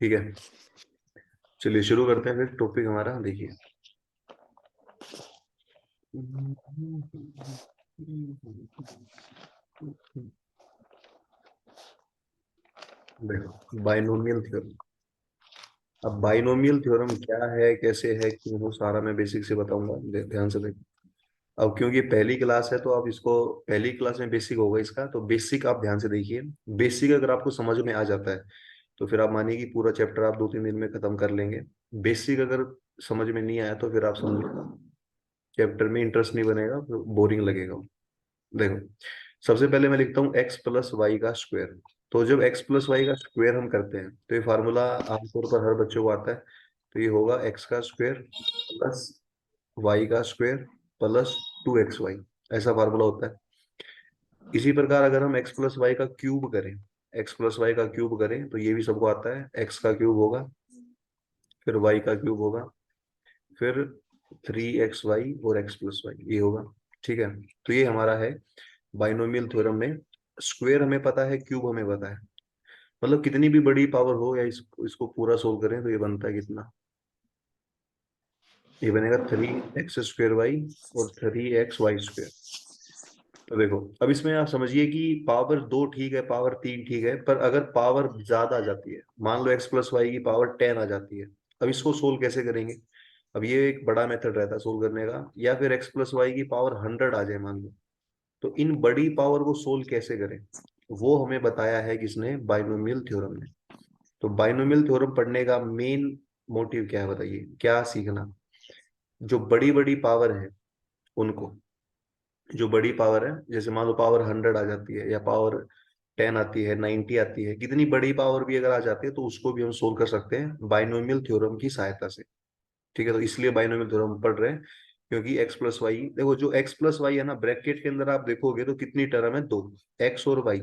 ठीक है, चलिए शुरू करते हैं फिर। टॉपिक हमारा देखिए, देखो बाइनोमियल थ्योरम। अब बाइनोमियल थ्योरम क्या है, कैसे है, क्यों हो, सारा मैं बेसिक से बताऊंगा। ध्यान से देखो। अब क्योंकि पहली क्लास है तो आप इसको, पहली क्लास में बेसिक होगा इसका, तो बेसिक आप ध्यान से देखिए। बेसिक अगर आपको समझ में आ जाता है तो फिर आप मानिए कि पूरा चैप्टर आप 2-3 दिन में खत्म कर लेंगे। बेसिक अगर समझ में नहीं आया तो फिर आप समझिएगा चैप्टर में इंटरेस्ट नहीं बनेगा, बोरिंग लगेगा। देखो, सबसे पहले मैं लिखता हूँ एक्स प्लस वाई का स्क्वायर। तो जब एक्स प्लस वाई का स्क्वायर हम करते हैं तो ये फार्मूला आमतौर पर हर बच्चों को आता है। तो ये होगा एक्स का स्क्वायर प्लस वाई का स्क्वायर प्लस 2xy। ऐसा फार्मूला होता है। इसी प्रकार अगर हम एक्स प्लस वाई का क्यूब करें, एक्स प्लस वाई का क्यूब करें तो ये भी सबको आता है। एक्स का क्यूब होगा, फिर वाई का क्यूब होगा, फिर 3xy और एक्स प्लस वाई ये होगा। ठीक है, तो ये हमारा है बाइनोमियल थ्योरम में। स्क्वायर हमें पता है, क्यूब हमें पता है। मतलब कितनी भी बड़ी पावर हो या इसको पूरा सोल्व करें तो ये बनता है कितना, ये बनेगा 3x² y और 3xy²। तो देखो, अब इसमें आप समझिए कि पावर दो ठीक है, पावर तीन ठीक है, पर अगर पावर ज्यादा आ जाती है, मान लो एक्स प्लस वाई की पावर 10 आ जाती है, अब इसको सोल्व कैसे करेंगे। अब ये एक बड़ा मेथड रहता है सोल्व करने का। या फिर एक्स प्लस वाई की पावर 100 आ जाए मान लो, तो इन बड़ी पावर को सोल्व कैसे करें, वो हमें बताया है किसने, बाइनोमियल थ्योरम ने। तो बाइनोमियल थ्योरम पढ़ने का मेन मोटिव क्या है बताइए, क्या सीखना। जो बड़ी बड़ी पावर है उनको, जो बड़ी पावर है, जैसे मान लो पावर 100 आ जाती है या पावर 10 आती है, 90 आती है, कितनी बड़ी पावर भी अगर आ जाती है तो उसको भी हम सोल्व कर सकते हैं बाइनोमियल थ्योरम की सहायता से। ठीक है, तो इसलिए बाइनोमियल थ्योरम पढ़ रहे हैं। क्योंकि एक्स प्लस वाई, देखो जो एक्स प्लस वाई है ना, ब्रैकेट के अंदर आप देखोगे तो कितनी टर्म है, दो। एक्स और वाई,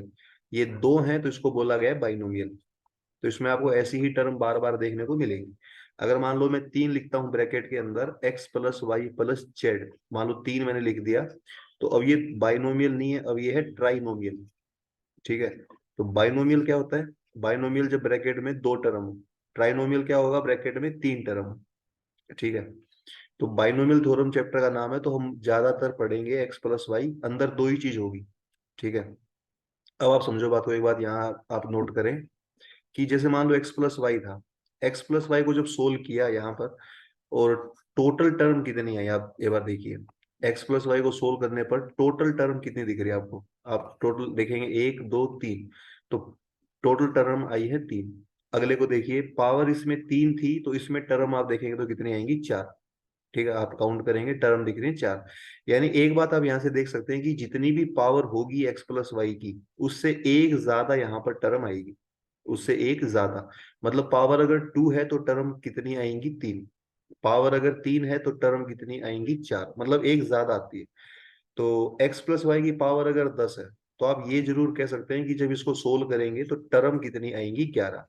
ये दो हैं तो इसको बोला गया है बाइनोमियल। तो इसमें आपको ऐसी ही टर्म बार बार देखने को मिलेगी। अगर मान लो मैं तीन लिखता हूँ ब्रैकेट के अंदर, X plus Y plus Z, मान लो तीन मैंने लिख दिया, तो अब ये बाइनोमियल नहीं है, अब ये है ट्राइनोमियल। ठीक है, तो बाइनोमियल क्या होता है, बाइनोमियल जब ब्रैकेट में दो टर्म हो। ट्राइनोमियल क्या होगा, ब्रैकेट में तीन टर्म हो। ठीक है, तो बाइनोमियल थ्योरम चैप्टर का नाम है, तो हम ज्यादातर पढ़ेंगे एक्स प्लस वाई, अंदर दो ही चीज होगी। ठीक है, अब आप समझो बात को, एक बात यहाँ आप नोट करें कि जैसे मान लो एक्स प्लस वाई था, एक्स प्लस वाई को जब सोल्व किया यहाँ पर, और टोटल टर्म कितनी आई आप एक बार देखिए। एक्स प्लस वाई को सोल्व करने पर टोटल टर्म कितनी दिख रही है आपको, आप टोटल देखेंगे एक दो तीन, तो टोटल टर्म आई है तीन। अगले को देखिए, पावर इसमें तीन थी तो इसमें टर्म आप देखेंगे तो कितनी आएंगी, चार। ठीक है, आप काउंट करेंगे टर्म दिख रही है चार। यानी एक बात आप यहां से देख सकते हैं कि जितनी भी पावर होगी एक्स प्लस वाई की, उससे एक ज्यादा यहाँ पर टर्म आएगी, उससे एक ज्यादा। मतलब पावर अगर टू है तो टर्म कितनी आएंगी, तीन। पावर अगर तीन है तो टर्म कितनी आएंगी, चार, मतलब एक ज्यादा आती है। तो एक्स प्लस वाई की पावर अगर 10 है तो आप ये जरूर कह सकते हैं कि जब इसको सोल्व करेंगे तो टर्म कितनी आएंगी, 11,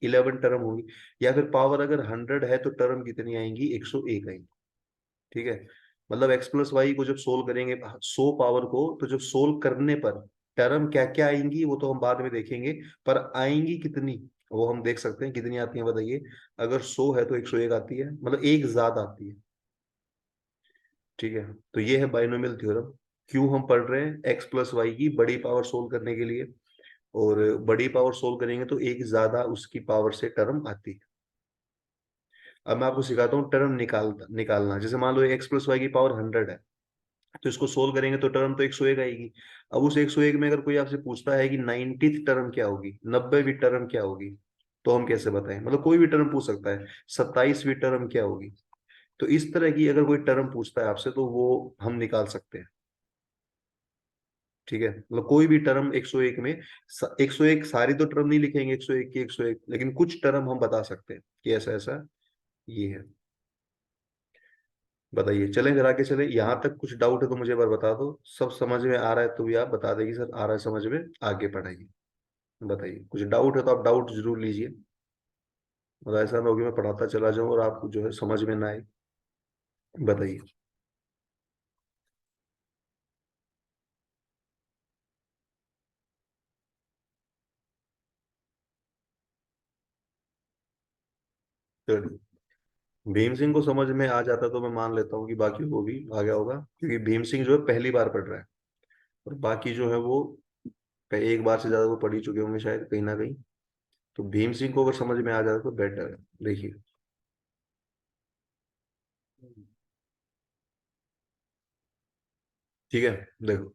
11 टर्म होंगी। या फिर पावर अगर 100 है तो टर्म कितनी आएंगी, 101 आएंगी। ठीक है, मतलब एक्स प्लस वाई को जब सोल्व करेंगे 100 पावर को, तो जब सोल्व करने पर टर्म क्या क्या आएंगी वो तो हम बाद में देखेंगे, पर आएंगी कितनी वो हम देख सकते हैं। कितनी आती है बताइए, अगर 100 है तो 101 आती है, मतलब एक ज्यादा आती है। ठीक है, तो ये है बाइनोमियल थ्योरम। क्यों हम पढ़ रहे हैं, एक्स प्लस वाई की बड़ी पावर सोल्व करने के लिए। और बड़ी पावर सोल्व करेंगे तो एक ज्यादा उसकी पावर से टर्म आती है। अब मैं आपको सिखाता हूँ टर्म निकालना। जैसे मान लो एक्स प्लस वाई की पावर 100 है, तो इसको सोल्व करेंगे तो टर्म तो 101 आएगी। अब उस 101 में अगर कोई आपसे पूछता है कि 90th टर्म क्या होगी, 90वीं टर्म क्या होगी, तो हम कैसे बताएं। मतलब कोई भी टर्म पूछ सकता है, 27वीं टर्म क्या होगी। तो इस तरह की अगर कोई टर्म पूछता है आपसे तो वो हम निकाल सकते हैं। ठीक है, मतलब कोई भी टर्म 101 में, 101 सारी तो टर्म नहीं लिखेंगे 101 की 101, लेकिन कुछ टर्म हम बता सकते हैं कि ऐसा ऐसा ये है। बताइए, चलें फिर आगे चले। यहाँ तक कुछ डाउट है तो मुझे एक बार बता दो, सब समझ में आ रहा है तो भी आप बता देगी सर आ रहा है समझ में, आगे पढ़ाइए। बताइए, कुछ डाउट है तो आप डाउट जरूर लीजिए। मतलब ऐसा ना हो कि मैं पढ़ाता चला जाऊं और आपको जो है समझ में ना आए। बताइए। तो भीम सिंह को समझ में आ जाता तो मैं मान लेता हूँ कि बाकी को भी आ गया होगा, क्योंकि भीम सिंह जो है पहली बार पढ़ रहा है, और बाकी जो है वो एक बार से ज्यादा वो पढ़ ही चुके होंगे शायद कहीं ना कहीं। तो भीम सिंह को अगर समझ में आ जाता तो बेटर है। देखिए, ठीक है, देखो,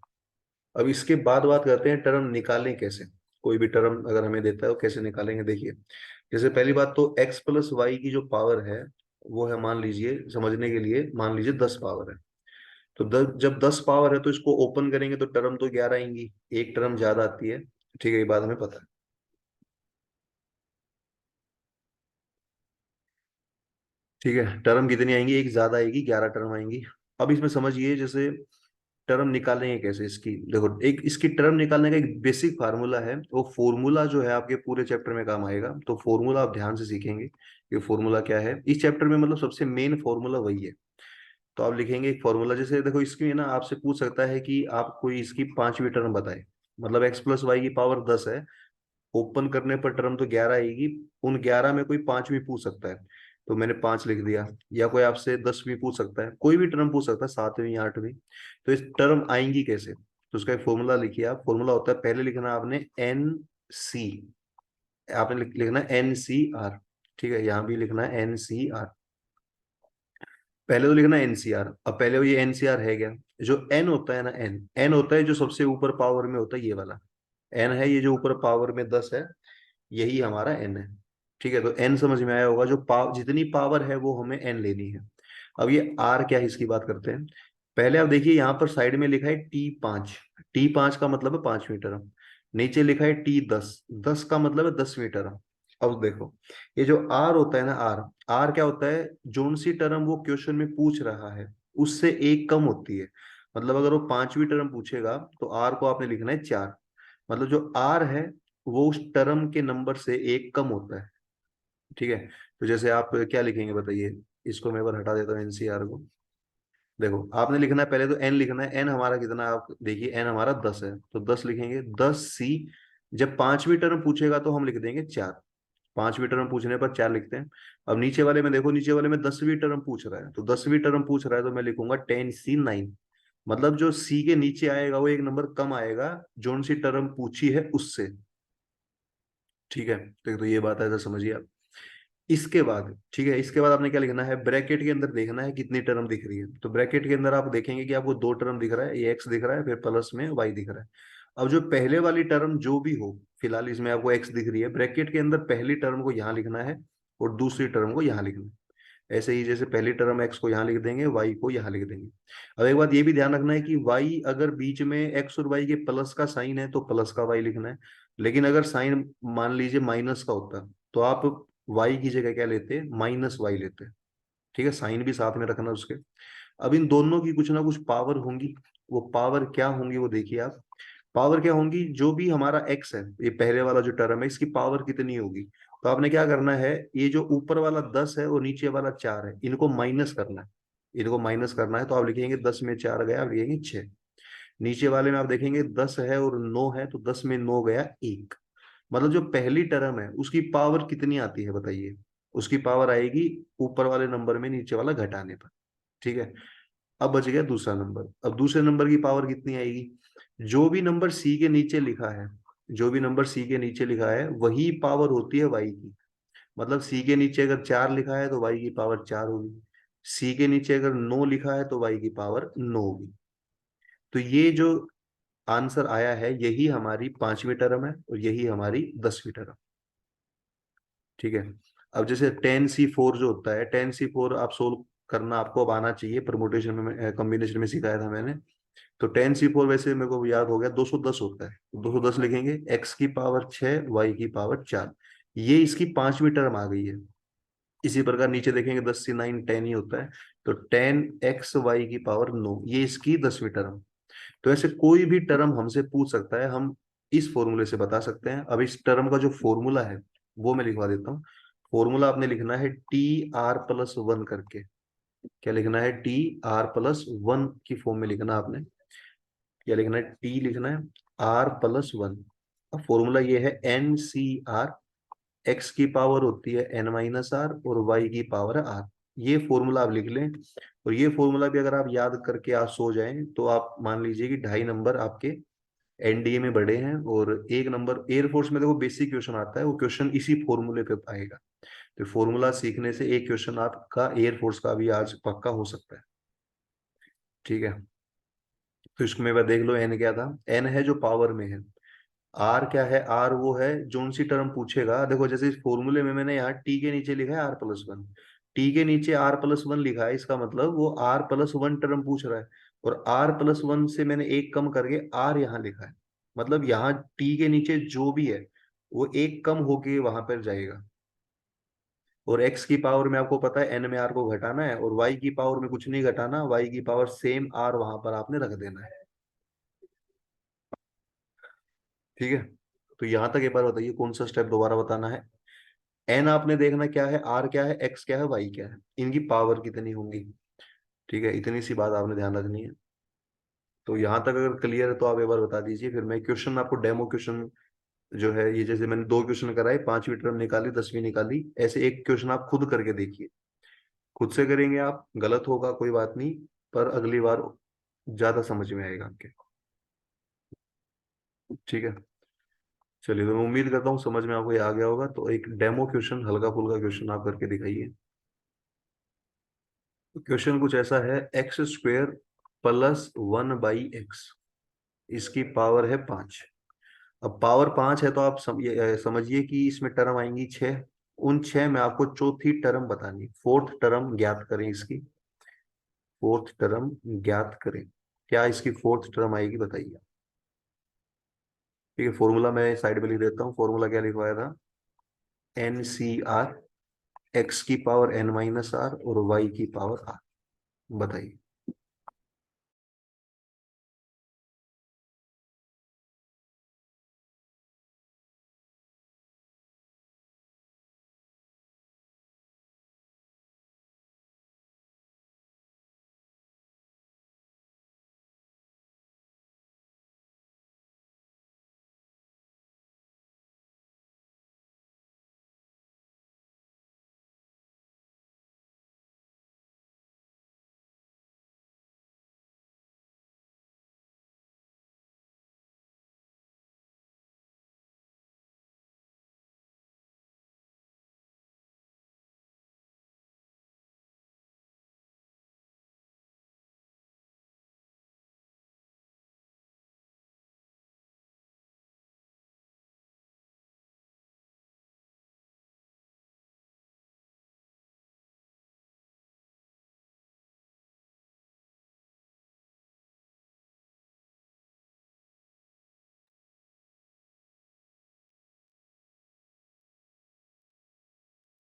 अब इसके बाद बात करते हैं टर्म निकालें कैसे। कोई भी टर्म अगर हमें देता है वो कैसे निकालेंगे, देखिए। जैसे पहली बात तो x प्लस वाई की जो पावर है वो है, मान लीजिए समझने के लिए, मान लीजिए 10 पावर है। तो जब 10 पावर है तो इसको ओपन करेंगे तो टर्म तो 11 आएंगी, एक टर्म ज्यादा आती है। ठीक है, ये बात हमें पता है। ठीक है, टर्म कितनी आएंगी, एक ज्यादा आएगी, 11 टर्म आएंगी। अब इसमें समझिए, जैसे टर्म निकालेंगे कैसे इसकी, देखो, एक इसकी टर्म निकालने का एक बेसिक फार्मूला है, वो फॉर्मूला जो है आपके पूरे चैप्टर में काम आएगा, तो फॉर्मूला आप ध्यान से सीखेंगे कि फॉर्मूला क्या है इस चैप्टर में, मतलब सबसे मेन फॉर्मूला वही है। तो आप लिखेंगे एक फॉर्मूला, जैसे देखो इसकी ना आपसे पूछ सकता है कि आप कोई इसकी पांचवी टर्म बताए, मतलब x प्लस वाई की पावर 10 है, ओपन करने पर टर्म तो 11 आएगी, उन 11 में कोई पांच भी पूछ सकता है, तो मैंने पांच लिख दिया। या कोई आपसे 10 भी पूछ सकता है, कोई भी टर्म पूछ सकता है, सातवीं आठवीं। तो इस टर्म आएंगी कैसे, तो उसका एक फॉर्मूला लिखिए आप। फॉर्मूला होता है, पहले लिखना आपने एन सी, आपने लिखना है एन सी आर। ठीक है, यहाँ भी लिखना है एन सी आर। पहले तो लिखना है एनसीआर। अब पहले वो ये एनसीआर है क्या, जो एन होता है ना, एन एन होता है जो सबसे ऊपर पावर में होता है, ये वाला एन है, ये जो ऊपर पावर में 10 है, यही हमारा एन है। ठीक है, तो एन समझ में आया होगा, जो जितनी पावर है वो हमें एन लेनी है। अब ये आर क्या है, इसकी बात करते हैं। पहले आप देखिए, यहाँ पर साइड में लिखा है T5। T5 का मतलब है पांचवीं टर्म। नीचे लिखा है T10, 10 का मतलब है 10वीं टर्म। अब देखो, ये जो आर होता है ना, आर आर क्या होता है, जोन सी टर्म वो क्वेश्चन में पूछ रहा है उससे एक कम होती है। मतलब अगर वो पांचवी टर्म पूछेगा तो आर को आपने लिखना है 4। मतलब जो आर है वो उस टर्म के नंबर से एक कम होता है। ठीक है, तो जैसे आप क्या लिखेंगे बताइए, इसको मैं एक बार हटा देता हूँ एनसीआर को। देखो, आपने लिखना है, पहले तो एन लिखना है, एन हमारा कितना है, आप देखिए एन हमारा 10 है, तो 10 लिखेंगे, 10 सी। जब पांचवी टर्म पूछेगा तो हम लिख देंगे 4। पांचवी टर्म पूछने पर 4 लिखते हैं। अब नीचे वाले में देखो, नीचे वाले में 10वीं टर्म पूछ रहा है, तो 10वीं टर्म पूछ रहा है तो मैं लिखूंगा 10C9। मतलब जो सी के नीचे आएगा वो एक नंबर कम आएगा, जोन सी टर्म पूछी है उससे। ठीक है, तो ये बात है, तो समझिए आप। इसके बाद, ठीक है, इसके बाद आपने क्या लिखना है, ब्रैकेट के अंदर देखना है कितनी टर्म दिख रही है। तो ब्रैकेट के अंदर आप देखेंगे कि आपको दो टर्म दिख रहा है, ये एक्स दिख रहा है, फिर प्लस में वाई दिख रहा है। अब जो पहले वाली टर्म जो भी हो, फिलहाल इसमें आपको एक्स दिख रही है, ब्रैकेट के अंदर पहली टर्म को यहाँ लिखना है और दूसरी टर्म को यहाँ लिखना है। ऐसे ही जैसे पहली टर्म एक्स को यहाँ लिख देंगे, वाई को यहाँ लिख देंगे। अब एक बात ये भी ध्यान रखना है कि वाई अगर बीच में एक्स और वाई के प्लस का साइन है तो प्लस का वाई लिखना है। लेकिन अगर साइन मान लीजिए माइनस का होता तो आप वाई की जगह क्या लेते, माइनस वाई लेते। ठीक है, साइन भी साथ में रखना उसके। अब इन दोनों की कुछ ना कुछ पावर होंगी, वो पावर क्या होंगी वो देखिए आप। पावर क्या होंगी, जो भी हमारा एक्स है, ये पहले वाला जो टर्म है, इसकी पावर कितनी होगी। तो आपने क्या करना है, ये जो ऊपर वाला 10 है और नीचे वाला 4 है, इनको माइनस करना है। इनको माइनस करना है तो आप लिखेंगे 10 में 4 गया, आप लिखेंगे 6। नीचे वाले में आप देखेंगे 10 है और 9 है, तो 10 में 9 गया 1। मतलब जो पहली टर्म है उसकी पावर कितनी आती है बताइए, उसकी पावर आएगी ऊपर वाले नंबर में नीचे वाला घटाने पर। ठीक है, अब बच गया दूसरा नंबर। अब दूसरे नंबर की पावर कितनी आएगी, जो भी नंबर सी के नीचे लिखा है, जो भी नंबर सी के नीचे लिखा है वही पावर होती है वाई की। मतलब सी के नीचे अगर 4 लिखा है तो वाई की पावर 4 होगी। सी के नीचे अगर 9 लिखा है तो वाई की पावर 9 होगी। तो ये जो आंसर आया है यही हमारी पांचवी टर्म है और यही हमारी 10वीं टर्म। ठीक है, अब जैसे 10C4 जो होता है, 10C4 आप सोल्व करना आपको अब आना चाहिए, परमुटेशन में कॉम्बिनेशन में सिखाया था मैंने। तो 10C4 वैसे मेरे को याद हो गया 210 होता है, 210 लिखेंगे, एक्स की पावर 6, वाई की पावर 4। ये इसकी पांचवी टर्म आ गई है। इसी प्रकार नीचे देखेंगे 10C9 10 ही होता है, तो 10XY की पावर 9, ये इसकी 10वीं टर्म। तो ऐसे कोई भी टर्म हमसे पूछ सकता है, हम इस फॉर्मूले से बता सकते हैं। अब इस टर्म का जो फॉर्मूला है वो मैं लिखवा देता हूँ। फॉर्मूला आपने लिखना है TR+1 करके। क्या लिखना है, TR+1 की फॉर्म में लिखना है आपने। क्या लिखना है, टी लिखना है, R+1। अब फॉर्मूला ये है NCR एक्स की पावर होती है एन माइनस आर और वाई की पावर है आर। ये फॉर्मूला आप लिख लें, और ये फॉर्मूला भी अगर आप याद करके आप सो जाएं तो आप मान लीजिए कि 2.5 नंबर आपके एनडीए में बढ़े हैं, और 1 नंबर एयरफोर्स में देखो बेसिक क्वेश्चन आता है, वो क्वेश्चन इसी फॉर्मूले पे आएगा। तो फॉर्मूला सीखने से एक क्वेश्चन आपका एयरफोर्स का भी आज पक्का हो सकता है। ठीक है, तो इसको मैं देख लो, एन क्या था, एन है जो पावर में है। आर क्या है, आर वो है जो सी टर्म पूछेगा। देखो जैसे इस फॉर्मूले में मैंने यहाँ टी के नीचे लिखा है R+1, टी के नीचे R+1 लिखा है, इसका मतलब वो R+1 टर्म पूछ रहा है, और R+1 से मैंने एक कम करके आर यहाँ लिखा है। मतलब यहाँ टी के नीचे जो भी है वो एक कम होके वहां पर जाएगा। और एक्स की पावर में आपको पता है एन में आर को घटाना है, और वाई की पावर में कुछ नहीं घटाना, वाई की पावर सेम आर वहां पर आपने रख देना है। ठीक है, तो यहां तक एक बार बताइए कौन सा स्टेप दोबारा बताना है। एन आपने देखना क्या है, आर क्या है, एक्स क्या है, वाई क्या है, इनकी पावर कितनी होंगी। ठीक है, इतनी सी बात आपने ध्यान रखनी है। तो यहां तक अगर क्लियर है तो आप एक बार बता दीजिए, फिर मैं क्वेश्चन आपको डेमो क्वेश्चन जो है, ये जैसे मैंने 2 क्वेश्चन कराए, 5वीं टर्म निकाली, 10वीं निकाली, ऐसे एक क्वेश्चन आप खुद करके देखिए। खुद से करेंगे आप, गलत होगा कोई बात नहीं, पर अगली बार ज्यादा समझ में आएगा आपके। ठीक है, चलिए, तो मैं उम्मीद करता हूँ समझ में आपको ये आ गया होगा। तो एक डेमो क्वेश्चन, हल्का फुल्का क्वेश्चन आप करके दिखाइए। क्वेश्चन कुछ ऐसा है, x² प्लस 1/x, इसकी पावर है 5। अब पावर 5 है तो आप समझिए कि इसमें टर्म आएंगी 6। उन 6 में आपको चौथी टर्म बतानी, फोर्थ टर्म ज्ञात करें इसकी। फोर्थ टर्म ज्ञात करें, क्या इसकी फोर्थ टर्म आएगी बताइए। ठीक है, फॉर्मूला मैं साइड में लिख देता हूँ। फॉर्मूला क्या लिखवाया था, NCR, एक्स की पावर n-r और वाई की पावर r। बताइए।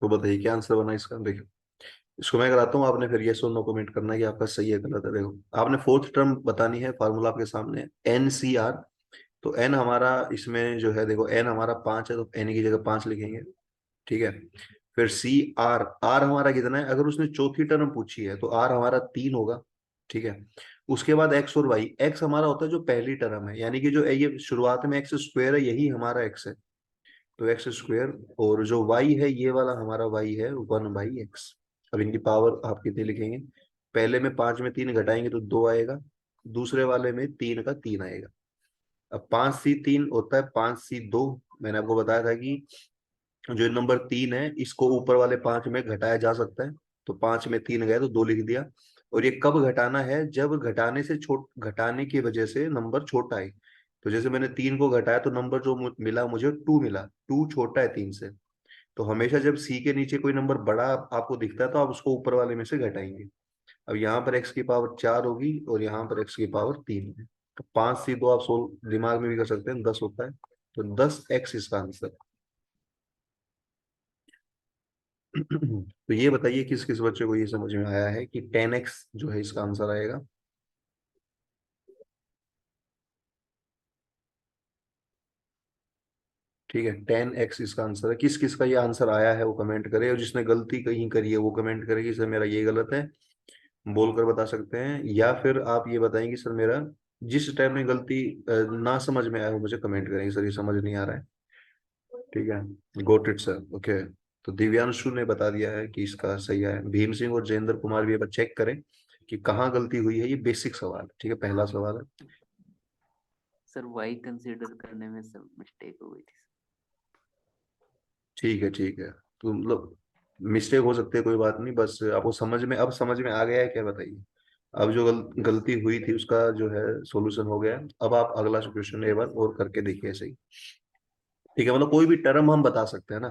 तो बताइए क्या आंसर बना इसका। देखो, इसको मैं कराता हूँ, आपने फिर ये और नो कमेंट करना है कि आपका सही है गलत है। देखो, आपने फोर्थ टर्म बतानी है, फार्मूला आपके सामने है, NCR। तो एन हमारा इसमें जो है, देखो एन हमारा 5 है, तो एन की जगह 5 लिखेंगे। ठीक है, फिर CR, आर हमारा कितना है, अगर उसने चौथी टर्म पूछी है तो आर हमारा 3 होगा। ठीक है, उसके बाद एक्स और वाई, एक्स हमारा होता है जो पहली टर्म है, यानी कि जो ये शुरुआत में x² है यही हमारा एक्स है, तो x²। और जो y है ये वाला हमारा y है 1/x। अब इनकी पावर आप कितनी लिखेंगे, पहले में 5 में 3 घटाएंगे तो 2 आएगा, दूसरे वाले में 3 का 3 आएगा। अब 5C3 होता है 5C2। मैंने आपको बताया था कि जो नंबर 3 है इसको ऊपर वाले 5 में घटाया जा सकता है, तो 5 में 3 गए तो 2 लिख दिया। और ये कब घटाना है, जब घटाने की वजह से नंबर छोटा है। तो जैसे मैंने 3 को घटाया तो नंबर जो मिला मुझे 2 मिला, 2 छोटा है 3 से। तो हमेशा जब सी के नीचे कोई नंबर बड़ा आपको दिखता है तो आप उसको ऊपर वाले में से घटाएंगे। अब यहाँ पर एक्स की पावर 4 होगी और यहाँ पर एक्स की पावर 3 है। तो 5C2 आप सोल्व दिमाग में भी कर सकते हैं, 10 होता है, तो 10x इसका आंसर है। तो ये बताइए किस किस बच्चे को ये समझ में आया है कि 10x जो है इसका आंसर आएगा। ठीक है, 10x इसका आंसर है। किस किस का ये आंसर आया है वो कमेंट करे, और जिसने गलती कहीं करी है वो कमेंट करे कि सर मेरा ये गलत है, बोलकर बता सकते हैं। या फिर आप ये बताएंगे सर मेरा जिस टाइम में गलती ना समझ में आया वो मुझे कमेंट करेंगे, सर ये समझ नहीं आ रहा है। ठीक है, गोट इट सर। ओके, तो दिव्यांशु ने बता दिया है कि इसका सही है। भीम सिंह और जयेंद्र कुमार भी अब चेक करें कि कहाँ गलती हुई है। ये बेसिक सवाल है, ठीक है, पहला सवाल है। सर वाई कंसीडर करने में सर मिस्टेक हो गई थी। ठीक है ठीक है, तो मतलब मिस्टेक हो सकती है, कोई बात नहीं, बस आपको समझ में, अब समझ में आ गया है क्या, बताइए। अब जो गलती हुई थी उसका जो है सॉल्यूशन हो गया है। अब आप अगला क्वेश्चन एक बार और करके देखिए सही। ठीक है, मतलब कोई भी टर्म हम बता सकते हैं ना।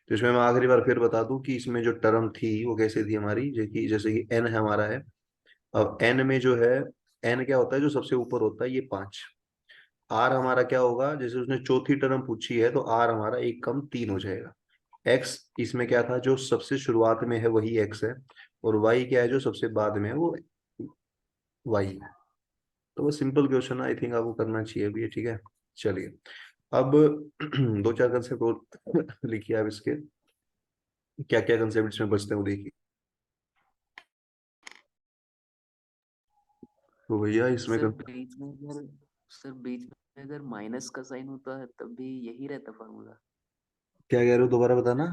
तो इसमें मैं आखिरी बार फिर बता दूं कि इसमें जो टर्म थी वो कैसे थी हमारी, जैसे कि एन है हमारा है। अब एन में जो है, एन क्या होता है, जो सबसे ऊपर होता है, ये 5। आर हमारा क्या होगा, जैसे उसने चौथी टर्म पूछी है तो आर हमारा एक कम 3 हो जाएगा। एक्स इसमें क्या था, जो सबसे शुरुआत में है वही एक्स है। और वाई क्या है, जो सबसे बाद में है वो वाई है। तो वो सिंपल क्वेश्चन आई थिंक आपको करना चाहिए भी, ठीक है। चलिए, अब दो चार कंसेप्ट और लिखिए आप इसके, क्या क्या कंसेप्ट इसमें बचते हैं वो देखिए। तो भैया इसमें सर बीच में अगर सर बीच में अगर माइनस का साइन होता है तब भी यही रहता फार्मूला। क्या कह रहे हो, दोबारा बताना।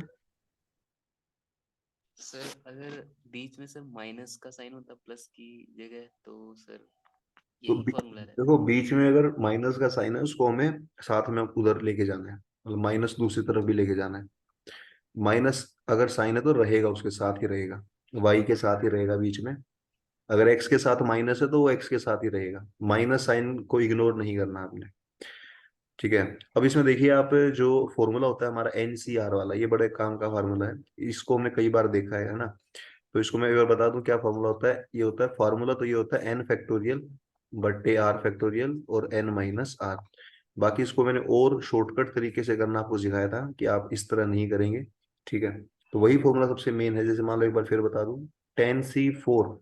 सर अगर बीच में सर माइनस का साइन होता प्लस की जगह तो सर तो यही फॉर्मूला रहता। देखो, बीच में अगर माइनस का साइन है उसको हमें साथ में उधर लेके जाना है, मतलब माइनस दूसरी तरफ भी लेके जाना है। माइनस अगर साइन है तो रहेगा, उसके साथ ही रहेगा, वाई के साथ ही रहेगा बीच में। अगर एक्स के साथ माइनस है तो वो एक्स के साथ ही रहेगा, माइनस साइन को इग्नोर नहीं करना आपने। ठीक है, अब इसमें देखिए आप, जो फॉर्मूला होता है हमारा NCR वाला, ये बड़े काम का फार्मूला है। इसको हमने कई बार देखा है ना। तो इसको मैं एक बार बता दूं क्या फॉर्मूला होता है। ये होता है फार्मूला, तो ये होता है n बट्टे r और n-r। बाकी इसको मैंने और शॉर्टकट तरीके से करना आपको सिखाया था कि आप इस तरह नहीं करेंगे। ठीक है, तो वही फॉर्मूला सबसे मेन है। जैसे मान लो एक बार फिर बता दूं, tan c4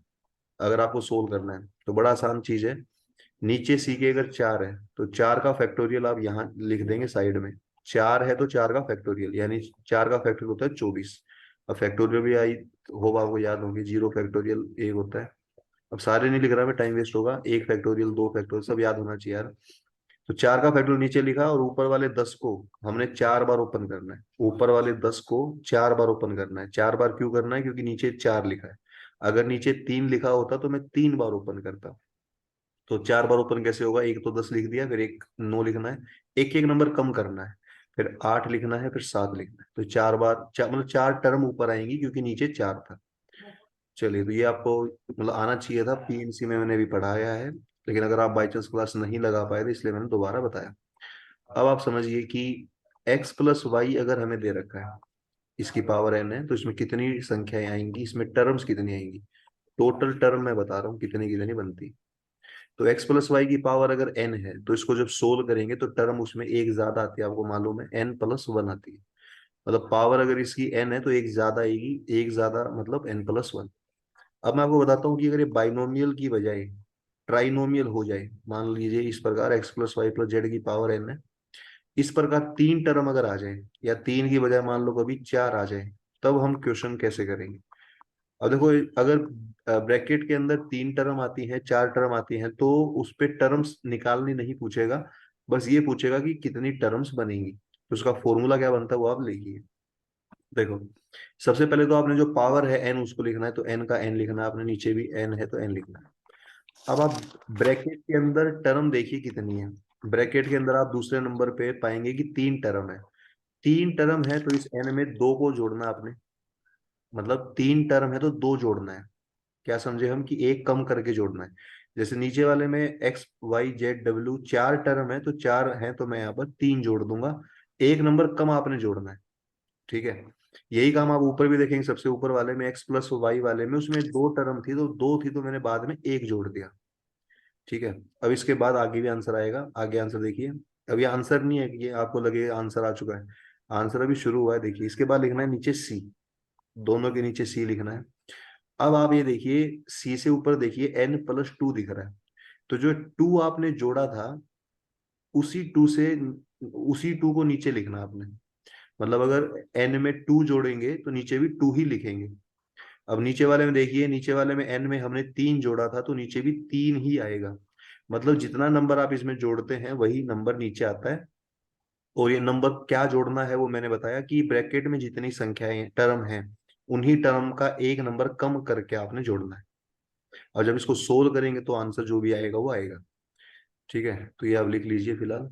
अगर आपको सोल्व करना है तो बड़ा आसान चीज है। नीचे सी के अगर 4 है तो 4 का फैक्टोरियल आप यहाँ लिख देंगे साइड में। 4 है तो 4 का फैक्टोरियल, यानी 4 का फैक्टोरियल होता है 24। अब फैक्टोरियल भी आई होगा, आपको याद होंगे, 0 फैक्टोरियल एक होता है। अब सारे नहीं लिख रहा मैं, टाइम वेस्ट होगा। 1 फैक्टोरियल, 2 फैक्टोरियल, सब याद होना चाहिए यार। तो 4 का फैक्टोरियल नीचे लिखा, और ऊपर वाले 10 को हमने 4 बार ओपन करना है। ऊपर वाले 10 को 4 बार ओपन करना है। 4 बार क्यों करना है, क्योंकि नीचे 4 लिखा है। अगर नीचे 3 लिखा होता तो मैं 3 बार ओपन करता। तो 4 बार ओपन कैसे होगा, एक तो 10 लिख दिया, फिर एक 9 लिखना है, एक एक नंबर कम करना है, फिर 8 लिखना है, फिर 7 लिखना है। तो 4 बार मतलब 4 टर्म ऊपर आएंगी, क्योंकि नीचे 4 था। चलिए, तो ये आपको मतलब आना चाहिए था, PNC में मैंने भी पढ़ाया है। लेकिन अगर आप बाई चांस क्लास नहीं लगा पाए तो इसलिए मैंने दोबारा बताया। अब आप समझिए कि x+y अगर हमें दे रखा है, इसकी पावर n है, तो इसमें कितनी संख्याएं आएंगी, इसमें टर्म्स कितनी आएंगी। टोटल टर्म मैं बता रहा हूँ कितनी कितनी बनती। तो x+y की पावर अगर n है तो इसको जब सोल्व करेंगे तो टर्म उसमें एक ज्यादा आती है, आपको मालूम है, n+1 आती है। मतलब पावर अगर इसकी n है तो एक ज्यादा आएगी, एक ज्यादा मतलब n+1। अब मैं आपको बताता हूँ कि अगर ये बाइनोमियल की बजाय ट्राइनोमियल हो जाए, मान लीजिए इस प्रकार x+y+z की पावर n है, इस प्रकार 3 टर्म अगर आ जाए, या 3 की बजाय मान लो कभी 4 आ जाए, तब हम क्वेश्चन कैसे करेंगे। अब देखो, अगर ब्रैकेट के अंदर 3 टर्म आती हैं, 4 टर्म आती हैं, तो उस पे टर्म्स निकालनी नहीं पूछेगा, बस ये पूछेगा कि कितनी टर्म्स बनेंगी। तो उसका फॉर्मूला क्या बनता है वो आप लिखिए। देखो, सबसे पहले तो आपने जो पावर है n उसको लिखना है, तो n का n लिखना है आपने, नीचे भी n है तो n लिखना है। अब आप ब्रैकेट के अंदर टर्म देखिए कितनी है। ब्रैकेट के अंदर आप दूसरे नंबर पे पाएंगे कि 3 टर्म है। 3 टर्म है तो इस n में 2 को जोड़ना है आपने। मतलब 3 टर्म है तो 2 जोड़ना है। क्या समझे हम, कि एक कम करके जोड़ना है। जैसे नीचे वाले में x y z w 4 term है तो 4 है, तो मैं यहाँ पर 3 जोड़ दूंगा। एक नंबर कम आपने जोड़ना है। ठीक है, यही काम आप ऊपर भी देखेंगे, सबसे ऊपर वाले में x+y वाले में, उसमें 2 टर्म थी तो 2 थी, तो मैंने बाद में एक जोड़ दिया। ठीक है, अब इसके बाद आगे भी आंसर आएगा। आगे आंसर देखिए। अब ये आंसर नहीं है कि ये आपको लगे आंसर आ चुका है, आंसर अभी शुरू हुआ है। देखिए, इसके बाद लिखना है नीचे सी, दोनों के नीचे सी लिखना है। अब आप ये देखिए, सी से ऊपर देखिए n+2 दिख रहा है। तो जो 2 आपने जोड़ा था, उसी 2 से, उसी 2 को नीचे लिखना आपने। मतलब अगर n में 2 जोड़ेंगे तो नीचे भी 2 ही लिखेंगे। अब नीचे वाले में देखिए, नीचे वाले में n में हमने 3 जोड़ा था तो नीचे भी 3 ही आएगा। मतलब जितना नंबर आप इसमें जोड़ते हैं वही नंबर नीचे आता है। और ये नंबर क्या जोड़ना है वो मैंने बताया कि ब्रैकेट में जितनी संख्याएं टर्म हैं उन्हीं टर्म का एक नंबर कम करके आपने जोड़ना है, और जब इसको सोल्व करेंगे तो आंसर जो भी आएगा वो आएगा। ठीक है, तो ये आप लिख लीजिए फिलहाल।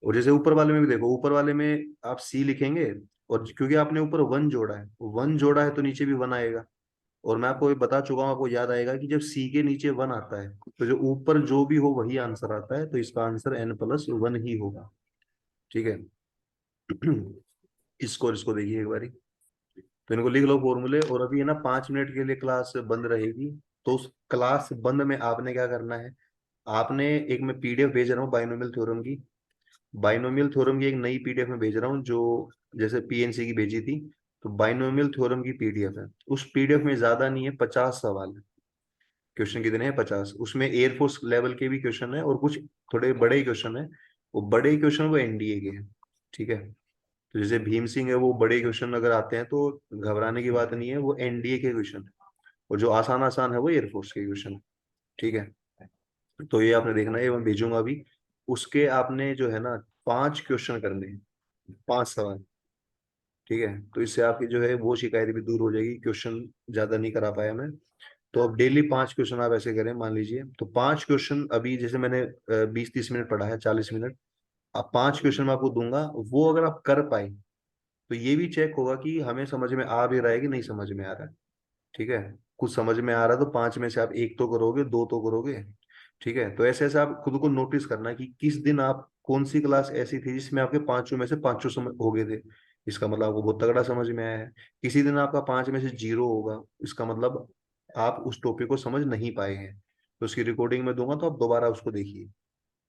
और जैसे ऊपर वाले में भी देखो, ऊपर वाले में आप सी लिखेंगे, और क्योंकि आपने ऊपर वन जोड़ा है, वन जोड़ा है तो नीचे भी वन आएगा। और मैं आपको ये बता चुका हूँ, आपको याद आएगा कि जब सी के नीचे वन आता है तो जो ऊपर जो भी हो वही आंसर आता है, तो इसका आंसर n+1 ही होगा। ठीक है। इसको और इसको देखिए एक बारी, तो इनको लिख लो फॉर्मूले। और अभी है ना 5 मिनट के लिए क्लास बंद रहेगी, तो उस क्लास बंद में आपने क्या करना है, आपने एक, मैं पीडीएफ भेज रहा हूँ बाइनोमियल थ्योरम की, बाइनोमियल थ्योरम की एक नई पीडीएफ में भेज रहा हूँ, जो जैसे पीएनसी की भेजी थी, तो बाइनोमियल थ्योरम की पीडीएफ है। उस पीडीएफ में ज्यादा नहीं है, 50 सवाल है। क्वेश्चन कितने हैं, 50। उसमें एयरफोर्स लेवल के भी क्वेश्चन है और कुछ थोड़े बड़े ही क्वेश्चन है। वो बड़े क्वेश्चन वो एनडीए के हैं। ठीक है, तो जैसे भीम सिंह है, वो बड़े क्वेश्चन अगर आते हैं तो घबराने की बात नहीं है, वो एनडीए के क्वेश्चन है। और जो आसान आसान है वो एयरफोर्स के क्वेश्चन है। ठीक है, तो ये आपने देखना है, मैं भेजूंगा अभी। उसके आपने जो है ना 5 क्वेश्चन करने हैं, 5 सवाल। ठीक है, तो इससे आपकी जो है वो शिकायत भी दूर हो जाएगी, क्वेश्चन ज्यादा नहीं करा पाया मैं। तो अब डेली 5 क्वेश्चन आप ऐसे करें, मान लीजिए तो 5 क्वेश्चन, अभी जैसे मैंने 20-30 मिनट पढ़ा है, 40 मिनट, अब 5 क्वेश्चन मैं आपको दूंगा, वो अगर आप कर पाए तो ये भी चेक होगा कि हमें समझ में आ भी रहा है कि नहीं समझ में आ रहा है। ठीक है, कुछ समझ में आ रहा है तो 5 में से आप एक तो करोगे, दो तो करोगे। ठीक है, तो ऐसे ऐसे आप खुद को नोटिस करना कि किस दिन आप, कौन सी क्लास ऐसी थी जिसमें आपके पांचों में से पांचों समझ हो गए थे, इसका मतलब आपको बहुत तगड़ा समझ में आया है। किसी दिन आपका 5 में से 0 होगा, इसका मतलब आप उस टॉपिक को समझ नहीं पाए हैं। तो उसकी रिकॉर्डिंग में दूंगा तो आप दोबारा उसको देखिए।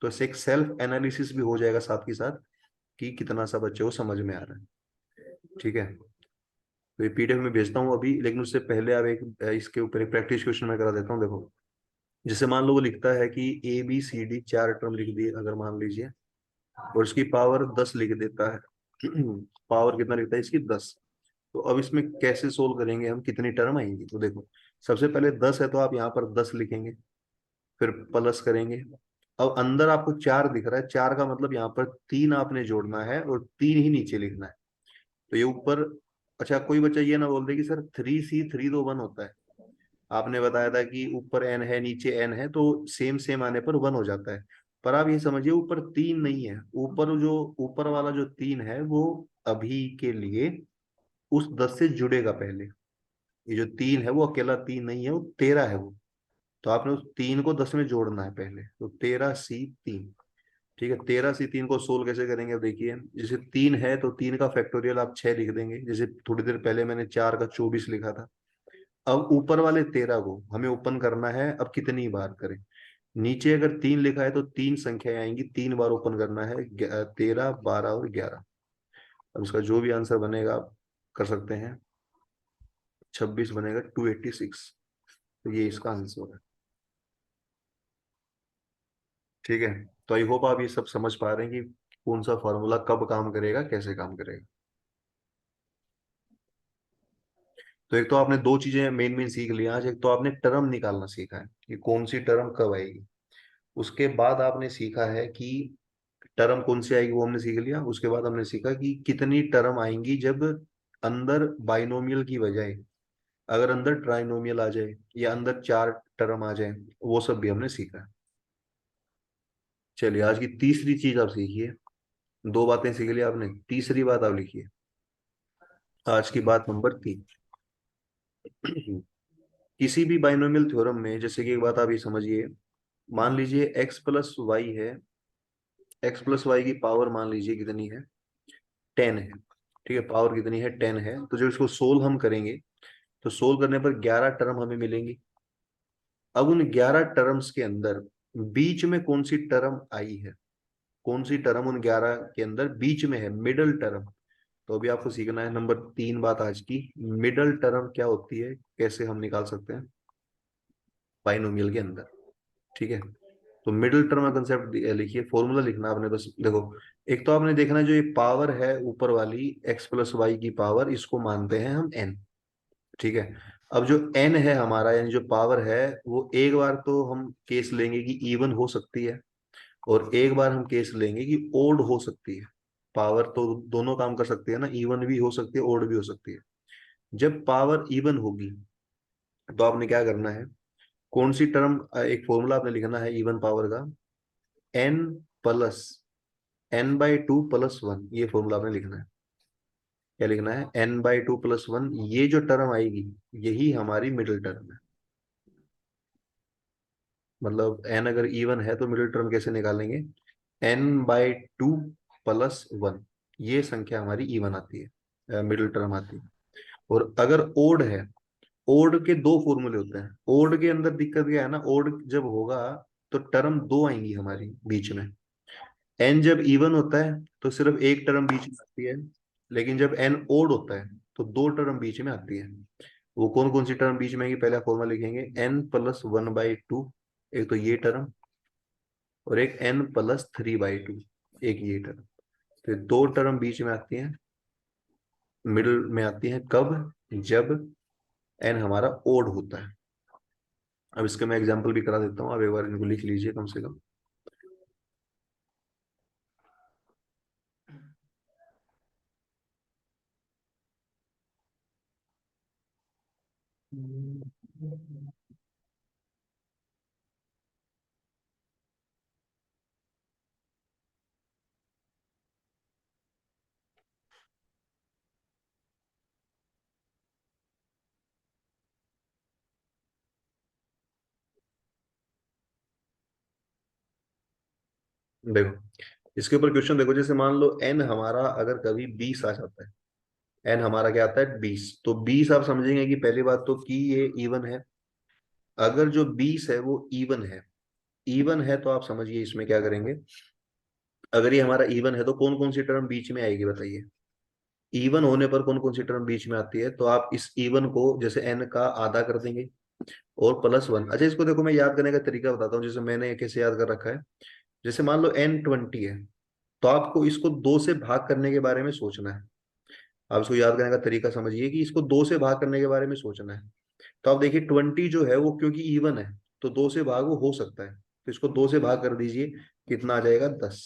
तो इससे एक सेल्फ एनालिसिस भी हो जाएगा साथ के साथ कि कितना सा बच्चे को समझ में आ रहा है। ठीक है, तो ये पीडीएफ में भेजता हूँ अभी, लेकिन उससे पहले आप एक इसके ऊपर एक प्रैक्टिस क्वेश्चन मैं करा देता हूँ। देखो, जैसे मान लो वो लिखता है कि ABCD 4 टर्म लिख दिए अगर मान लीजिए, और इसकी पावर 10 लिख देता है। पावर कितना लिखता है इसकी, 10। तो अब इसमें कैसे सोल्व करेंगे हम, कितनी टर्म आएंगी, तो देखो, सबसे पहले 10 है तो आप यहाँ पर 10 लिखेंगे, फिर प्लस करेंगे। अब अंदर आपको 4 दिख रहा है, 4 का मतलब यहाँ पर 3 आपने जोड़ना है और 3 ही नीचे लिखना है। तो ये ऊपर, अच्छा कोई बच्चा ये ना बोल दे कि सर 3C 3 तो 1 होता है। आपने बताया था कि ऊपर n है नीचे n है, तो सेम सेम आने पर 1 हो जाता है। पर आप ये समझिए ऊपर 3 नहीं है, ऊपर जो ऊपर वाला जो 3 है वो अभी के लिए उस 10 से जुड़ेगा पहले। ये जो 3 है वो अकेला 3 नहीं है, वो 13 है वो। तो आपने उस 3 को 10 में जोड़ना है पहले, तो 13C 3। ठीक है, 13C 3 को सोल्व कैसे करेंगे, अब देखिए, जैसे 3 है तो 3 का फैक्टोरियल आप 6 लिख देंगे, जैसे थोड़ी देर पहले मैंने 4 का 24 लिखा था। अब ऊपर वाले 13 को हमें ओपन करना है, अब कितनी बार करें, नीचे अगर 3 लिखा है तो 3 संख्याएं आएंगी, 3 बार ओपन करना है, 13, 12 और 11। अब इसका जो भी आंसर बनेगा आप कर सकते हैं, 26 बनेगा, 286। तो ये इसका आंसर है। ठीक है, तो आई होप आप ये सब समझ पा रहे हैं कि कौन सा फॉर्मूला कब काम करेगा, कैसे काम करेगा। तो एक तो आपने दो चीजें मेन मेन सीख लिया आज, एक तो आपने टर्म निकालना सीखा है कि कौन सी टर्म कब आएगी। उसके बाद आपने सीखा है कि टर्म कौन सी आएगी, वो हमने सीख लिया। उसके बाद हमने सीखा कि कितनी टर्म आएंगी जब अंदर बाइनोमियल की बजाय अगर अंदर ट्राइनोमियल आ जाए, या अंदर 4 टर्म आ जाए, वो सब भी हमने सीखा। चलिए, आज की तीसरी चीज आप सीखिए। 2 बातें सीख ली आपने, तीसरी बात आप लिखिए, आज की बात नंबर 3। किसी भी बाइनोमियल थ्योरम में, जैसे कि एक बात आप ये समझिए, मान लीजिए x+y है, x+y की पावर मान लीजिए कितनी है, 10 है। ठीक है, पावर कितनी है, 10 है। तो जब इसको सोल्व हम करेंगे तो सोल्व करने पर 11 टर्म हमें मिलेंगी। अब उन 11 टर्म्स के अंदर बीच में कौन सी टर्म आई है, कौन सी टर्म उन 11 के अंदर बीच में है, मिडल टर्म। तो अभी आपको सीखना है नंबर 3 बात आज की, मिडल टर्म क्या होती है, कैसे हम निकाल सकते हैं बाइनोमियल के अंदर। ठीक है, तो मिडिल टर्म का कंसेप्ट लिखिए, फॉर्मूला लिखना आपने बस। देखो, एक तो आपने देखना है जो ये पावर है ऊपर वाली x+y की पावर, इसको मानते हैं हम n। ठीक है, अब जो n है हमारा, यानी जो पावर है, वो एक बार तो हम केस लेंगे कि इवन हो सकती है, और एक बार हम केस लेंगे कि ओड हो सकती है। पावर तो दोनों काम कर सकती है ना, इवन भी हो सकती है, ओड भी हो सकती है। जब पावर इवन होगी तो आपने क्या करना है, कौन सी टर्म, एक फॉर्मूला आपने लिखना है इवन पावर का, n प्लस n/2 + 1, ये फॉर्मूला आपने लिखना है। क्या लिखना है, n/2 + 1, ये जो टर्म आएगी यही हमारी मिडिल टर्म है। मतलब n अगर इवन है तो मिडिल टर्म कैसे निकालेंगे, n/2 + 1, ये संख्या हमारी इवन आती है, मिडिल टर्म आती है। और अगर ओड है, ओड के दो फॉर्मूले होते हैं। ओड के अंदर दिक्कत क्या है ना, ओड जब होगा तो टर्म दो आएंगी हमारी बीच में। एन जब इवन होता है तो सिर्फ एक टर्म बीच में आती है, लेकिन जब एन ओड होता है तो दो टर्म बीच में आती है। वो कौन कौन सी टर्म बीच में आएगी, पहले फॉर्मूला लिखेंगे, n+1/2, एक तो ये टर्म, और एक n+3/2, एक ये टर्म। तो ये दो टर्म बीच में आती हैं, मिडिल में आती हैं कब, जब एन हमारा ओड होता है। अब इसका मैं एग्जांपल भी करा देता हूँ, आप एक बार इनको लिख लीजिए कम से कम। देखो इसके ऊपर क्वेश्चन देखो, जैसे मान लो एन हमारा अगर कभी 20 आ जाता है, एन हमारा क्या आता है 20, तो 20 आप समझेंगे कि पहली बात तो कि ये इवन है। अगर जो 20 है वो इवन है, इवन है तो आप समझिए इसमें क्या करेंगे, अगर ये हमारा इवन है तो कौन कौन सी टर्म बीच में आएगी बताइए। इवन होने पर कौन कौन सी टर्म बीच में आती है, तो आप इस इवन को जैसे एन का आधा कर देंगे और +1। अच्छा इसको देखो, मैं याद करने का तरीका बताता हूँ, जैसे मैंने कैसे याद कर रखा है। जैसे मान लो n20 है, तो आपको इसको दो से भाग करने के बारे में सोचना है। आप इसको याद करने का तरीका समझिए कि इसको दो से भाग करने के बारे में सोचना है। तो आप देखिए 20 जो है वो क्योंकि इवन है तो दो से भाग वो हो सकता है, तो इसको दो से भाग कर दीजिए, कितना आ जाएगा 10।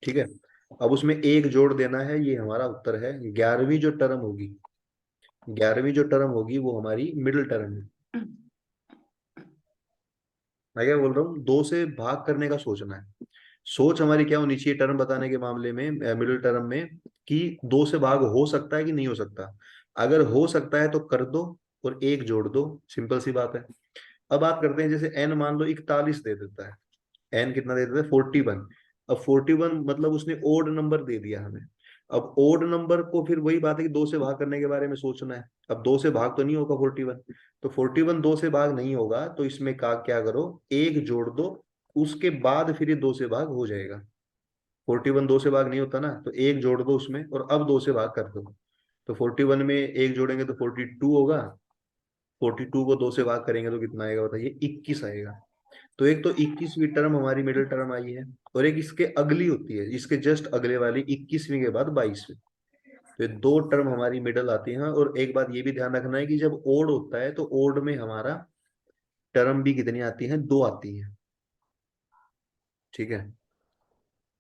ठीक है, अब उसमें एक जोड़ देना है, ये हमारा उत्तर है। 11वीं जो टर्म होगी, 11वीं जो टर्म होगी वो हमारी मिडिल टर्म है। मैं क्या बोल रहा हूँ, दो से भाग करने का सोचना है। सोच हमारी क्या होनी चाहिए टर्म बताने के मामले में, मिडिल टर्म में, कि दो से भाग हो सकता है कि नहीं हो सकता। अगर हो सकता है तो कर दो और एक जोड़ दो, सिंपल सी बात है। अब बात करते हैं, जैसे एन मान लो 41 दे देता है, एन कितना दे देता है 41। अब 41 मतलब उसने ओड नंबर दे दिया हमें। अब ओड नंबर को फिर वही बात है कि दो से भाग करने के बारे में सोचना है। अब दो से भाग तो नहीं होगा 41, तो 41 दो से भाग नहीं होगा, तो इसमें का क्या करो, एक जोड़ दो, उसके बाद फिर ये दो से भाग हो जाएगा। 41 दो से भाग नहीं होता ना, तो एक जोड़ दो उसमें और अब दो से भाग कर दो। तो 41 में एक जोड़ेंगे तो 42 होगा, 42 को दो से भाग करेंगे तो कितना आएगा बताइए, 21 आएगा। तो एक तो 21वीं टर्म हमारी मिडिल टर्म आई है, और एक इसके अगली होती है, इसके जस्ट अगले वाली 21वीं के बाद 22वीं। तो ये दो टर्म हमारी मिडिल आती हैं। और एक बात ये भी ध्यान रखना है कि जब ओड होता है तो ओड में हमारा टर्म भी कितनी आती हैं, दो आती हैं। ठीक है,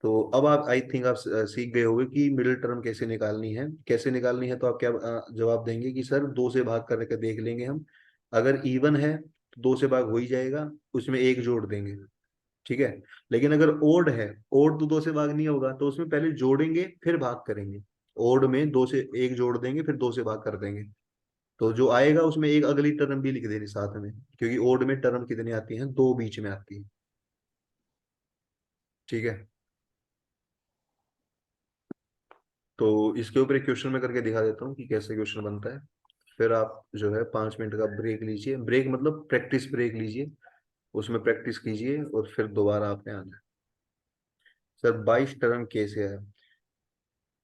तो अब आप आई थिंक आप सीख गए होंगे कि मिडिल टर्म कैसे निकालनी है। कैसे निकालनी है तो आप क्या जवाब देंगे कि सर दो से भाग करके देख लेंगे हम, अगर इवन है तो दो से भाग हो ही जाएगा, उसमें एक जोड़ देंगे। ठीक है, लेकिन अगर ओड है, ओड तो दो से भाग नहीं होगा, तो उसमें पहले जोड़ेंगे फिर भाग करेंगे। ओड में दो से एक जोड़ देंगे फिर दो से भाग कर देंगे, तो जो आएगा उसमें एक अगली टर्म भी लिख देनी साथ में, क्योंकि ओड में टर्म कितनी आती हैं, दो बीच में आती है। ठीक है, तो इसके ऊपर एक क्वेश्चन मैं करके दिखा देता हूँ कि कैसे क्वेश्चन बनता है। फिर आप जो है 5 मिनट का ब्रेक लीजिए, ब्रेक मतलब प्रैक्टिस ब्रेक लीजिए, उसमें प्रैक्टिस कीजिए और फिर दोबारा आपने आना है। सर 22 टर्म कैसे है,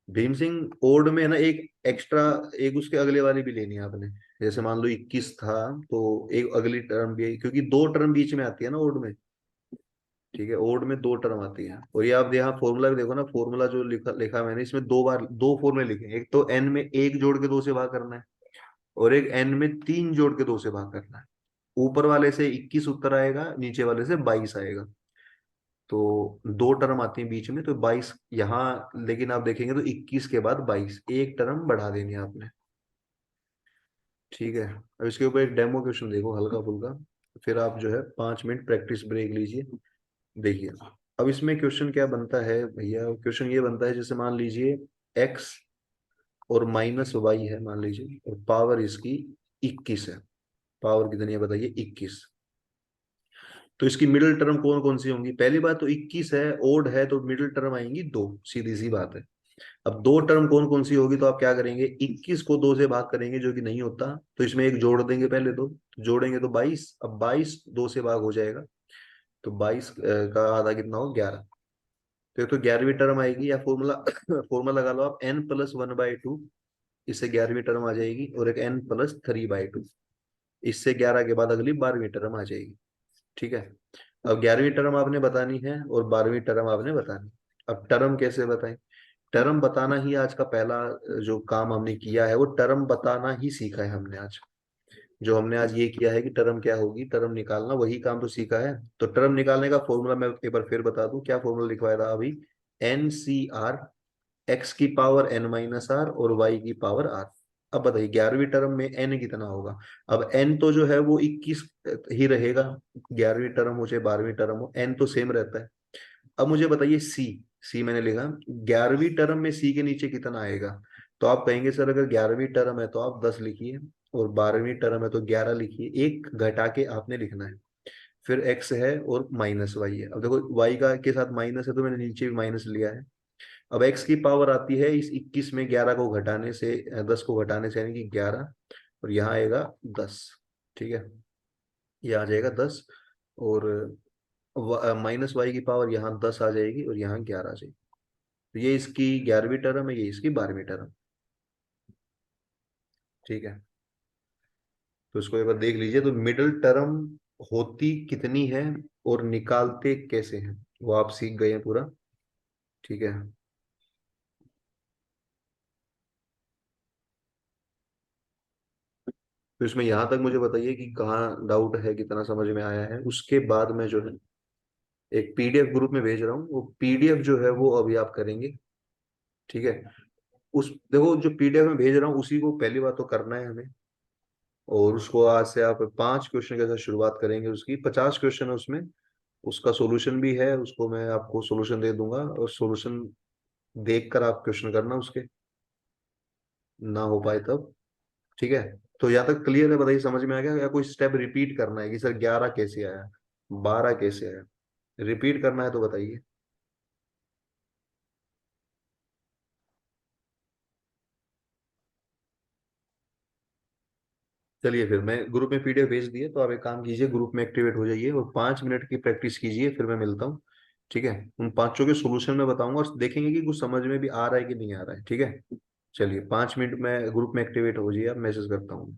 भीम सिंह ओड में है ना एक एक्स्ट्रा, एक उसके अगले वाली भी लेनी है आपने। जैसे मान लो 21 था, तो एक अगली टर्म भी, क्योंकि दो टर्म बीच में आती है ना ओड में। ठीक है, ओड में दो टर्म आती है। और ये आप यहाँ फॉर्मूला भी देखो ना, फॉर्मूला जो लिखा लिखा मैंने इसमें दो बार दो फॉर्मूले लिखे, एक तो एन में एक जोड़ के दो से भाग करना है, और एक एन में तीन जोड़ के दो से भाग करना है। ऊपर वाले से 21 उत्तर आएगा, नीचे वाले से 22 आएगा। तो दो टर्म आती हैं बीच में, तो 22 यहाँ, लेकिन आप देखेंगे तो 21 के बाद 22, एक टर्म बढ़ा देनी है आपने। ठीक है, अब इसके ऊपर एक डेमो क्वेश्चन देखो हल्का फुल्का, फिर आप जो है 5 मिनट प्रैक्टिस ब्रेक लीजिए। देखिए अब इसमें क्वेश्चन क्या बनता है भैया, क्वेश्चन ये बनता है जैसे मान लीजिए x और -y है मान लीजिए, और पावर इसकी 21 है। पावर कितनी है बताइए, 21। तो इसकी मिडिल टर्म कौन कौन सी होंगी, पहली बात तो 21 है, ओड है, तो मिडिल टर्म आएंगी दो, सीधी सी बात है। अब दो टर्म कौन कौन सी होगी, तो आप क्या करेंगे, 21 को 2 से भाग करेंगे जो कि नहीं होता, तो इसमें एक जोड़ देंगे पहले, दो तो जोड़ेंगे तो 22, अब 22 2 से भाग हो जाएगा, तो 22 का आधा कितना हो, 11। तो 11वीं टर्म आएगी, या फॉर्मूला फॉर्मूला लगा लो आप, n+1/2, इससे 11वीं टर्म आ जाएगी, और एक n+3/2, इससे 11 के बाद अगली 12वीं टर्म आ जाएगी। ठीक है, अब 11वीं टर्म आपने बतानी है और 12वीं टर्म आपने बतानी। अब टर्म कैसे बताएं, टर्म बताना ही आज का पहला जो काम हमने किया है, वो टर्म बताना ही सीखा है हमने आज। जो हमने आज ये किया है कि टर्म क्या होगी, टर्म निकालना, वही काम तो सीखा है। तो टर्म निकालने का फॉर्मूला मैं एक बार फिर बता दूं, क्या फॉर्मूला लिखवाया था अभी, NCR, x की पावर n-r और y की पावर r। अब बताइए 11वीं टर्म में n कितना होगा, अब n तो जो है वो 21 ही रहेगा, 11वीं टर्म हो चाहे 12वीं टर्म हो, n तो सेम रहता है। अब मुझे बताइए c मैंने लिखा, 11वीं टर्म में c के नीचे कितना आएगा, तो आप कहेंगे सर अगर 11वीं टर्म है तो आप 10 लिखिए, और 12वीं टर्म है तो 11 लिखिए, एक घटा के आपने लिखना है। फिर x है और -y है, अब देखो y का के साथ माइनस है तो मैंने नीचे भी माइनस लिया है। अब x की पावर आती है इस 21 में 11 को घटाने से, 10 को घटाने से, यानी कि 11, और यहाँ आएगा 10। ठीक है, ये आ जाएगा 10, और -y की पावर यहाँ 10 आ जाएगी, और यहाँ 11 आ जाएगी। तो ये इसकी 11वीं टर्म है, ये इसकी 12वीं टर्म। ठीक है, तो इसको एक बार देख लीजिए, तो मिडिल टर्म होती कितनी है और निकालते कैसे हैं, वो आप सीख गए हैं पूरा। ठीक है, तो इसमें यहाँ तक मुझे बताइए कि कहाँ डाउट है, कितना समझ में आया है, उसके बाद मैं जो है एक पीडीएफ ग्रुप में भेज रहा हूँ, वो पीडीएफ जो है वो अभी आप करेंगे। ठीक है, उस देखो जो पीडीएफ में भेज रहा हूँ उसी को पहली बात तो करना है हमें, और उसको आज से आप 5 क्वेश्चन के साथ शुरुआत करेंगे, उसकी 50 क्वेश्चन है उसमें, उसका सॉल्यूशन भी है, उसको मैं आपको सॉल्यूशन दे दूंगा, और सॉल्यूशन देख कर आप क्वेश्चन करना उसके, ना हो पाए तब। ठीक है, तो यहाँ तक क्लियर है, बताइए समझ में आ गया, या कोई स्टेप रिपीट करना है कि सर 11 कैसे आया, 12 कैसे आया, रिपीट करना है तो बताइए। चलिए फिर मैं ग्रुप में पीडीएफ भेज दिए, तो आप एक काम कीजिए, ग्रुप में एक्टिवेट हो जाइए और 5 मिनट की प्रैक्टिस कीजिए, फिर मैं मिलता हूँ। ठीक है, उन पांचों के सॉल्यूशन मैं बताऊंगा, और देखेंगे कि कुछ समझ में भी आ रहा है कि नहीं आ रहा है। ठीक है, चलिए 5 मिनट में ग्रुप में एक्टिवेट हो जाइए, आप मैसेज करता हूँ।